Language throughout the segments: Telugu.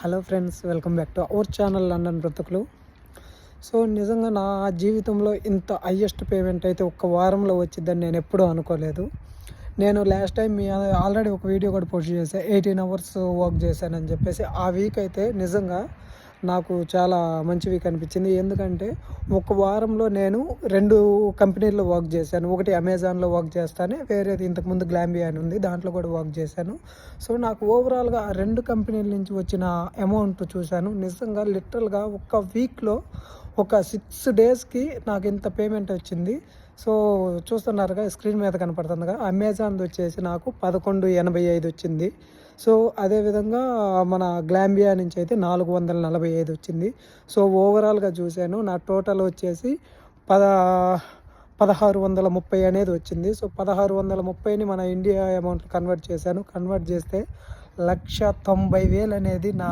Hello friends, welcome back to our channel London బ్రతుకులు. సో నిజంగా నా జీవితంలో ఇంత హయ్యెస్ట్ పేమెంట్ అయితే ఒక్క వారంలో వచ్చిందని నేను ఎప్పుడూ అనుకోలేదు. నేను లాస్ట్ టైం ఆల్రెడీ ఒక వీడియో కూడా పోస్ట్ చేశాను, 18 అవర్స్ వర్క్ చేశానని చెప్పేసి. ఆ వీక్ అయితే నిజంగా నాకు చాలా మంచి వీక్ అనిపించింది. ఎందుకంటే ఒక వారంలో నేను 2 కంపెనీల్లో వర్క్ చేశాను. ఒకటి అమెజాన్లో వర్క్ చేస్తానే, వేరేది ఇంతకుముందు గ్లాంబియా అని ఉంది, దాంట్లో కూడా వర్క్ చేశాను. సో నాకు ఓవరాల్గా ఆ 2 కంపెనీల నుంచి వచ్చిన అమౌంట్ చూశాను. నిజంగా లిటరల్గా ఒక వీక్లో ఒక 6 డేస్కి నాకు ఇంత పేమెంట్ వచ్చింది. సో చూస్తున్నారుగా, స్క్రీన్ మీద కనపడుతుందిగా, అమెజాన్ది వచ్చేసి నాకు 11.85 వచ్చింది. సో అదేవిధంగా మన గ్లాంబియా నుంచి అయితే 445 వచ్చింది. సో ఓవరాల్గా చూశాను, నా టోటల్ వచ్చేసి 1630 అనేది వచ్చింది. సో 1630ని మన ఇండియా అమౌంట్ కన్వర్ట్ చేశాను. కన్వర్ట్ చేస్తే 1,90,000 అనేది నా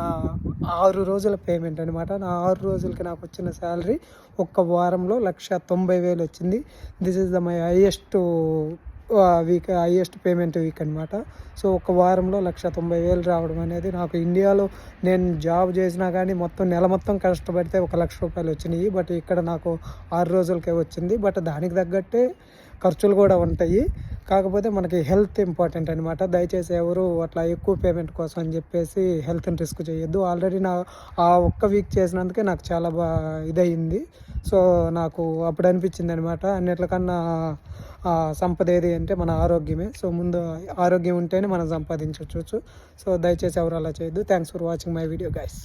6 రోజుల పేమెంట్ అనమాట. నా 6 రోజులకి నాకు వచ్చిన శాలరీ ఒక్క వారంలో 1,90,000 వచ్చింది. This is my highest highest payment week అనమాట. సో ఒక వారంలో 1,90,000 రావడం అనేది, నాకు ఇండియాలో నేను జాబ్ చేసినా కానీ మొత్తం నెల మొత్తం కష్టపడితే 1,00,000 రూపాయలు వచ్చినాయి. బట్ ఇక్కడ నాకు 6 రోజులకే వచ్చింది. బట్ దానికి తగ్గట్టే ఖర్చులు కూడా ఉంటాయి. కాకపోతే మనకి హెల్త్ ఇంపార్టెంట్ అనమాట. దయచేసి ఎవరు అట్లా ఎక్కువ పేమెంట్ కోసం అని చెప్పేసి హెల్త్ని రిస్క్ చేయొద్దు. ఆల్రెడీ ఆ ఒక్క వీక్ చేసినందుకే నాకు చాలా ఇదయింది. సో నాకు అప్పుడు అనిపించింది అనమాట, అన్నిట్లకన్నా సంపద ఏది అంటే మన ఆరోగ్యమే. సో ముందు ఆరోగ్యం ఉంటేనే మనం సంపాదించవచ్చు. సో దయచేసి ఎవరు అలా చేయొద్దు. Thanks for watching my video guys.